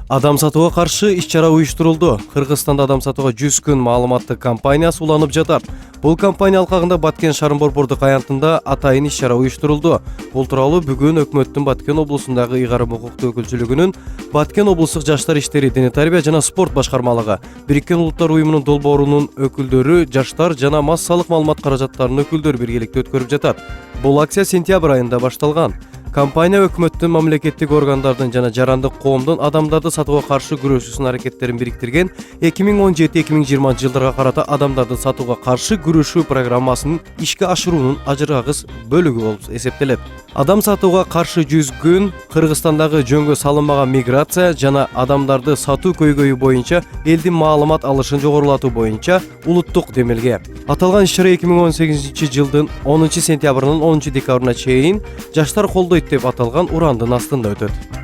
Адам сатууга каршы иш-чара уюштурулду. Кыргызстанда адам сатууга 100 күн маалыматтык кампаниясы уланып жатат. Бул кампания алкагында Баткен шарын борбордук аянтында атайын иш-чара уюштурулду. Бул тууралуу бүгүн өкмөттүн Баткен облусундагы ыйгарым укуктуу өкүлчүлүгүнүн Баткен облустук жаштар иштери, дене тарбия жана спорт башкармалыгы, Бириккен Улуттар уюмунун долбоорунун өкүлдөрү, жаштар жана массалык маалымат каражаттарынын өкүлдөрү биргеликте өткөрүп жатат. Бул акция сентябрь айында башталган. Компания өкмөттүн, мамлекеттик органдардын жана жарандык коомдун адамдарды сатууга каршы күрөшүүсүнүн аракеттерин бириктирген 2017-2020 жылдарга карата адамдарды сатууга каршы күрөшүү программасынын ишке ашыруунун ажырагыс бөлүгү болуп эсептелет. Адам сатууга каршы 100 күн Кыргызстандагы жөнгө салынмаган миграция жана адамдарды сатуу көйгөйү боюнча элдин маалымат алышын жогорулатуу боюнча улуттук демилге. Аталган иш-чара 2018 жылдын 10 сентябрынан 10 декабрына чейин жаштар колдойт деп аталган урандын астында өтөт.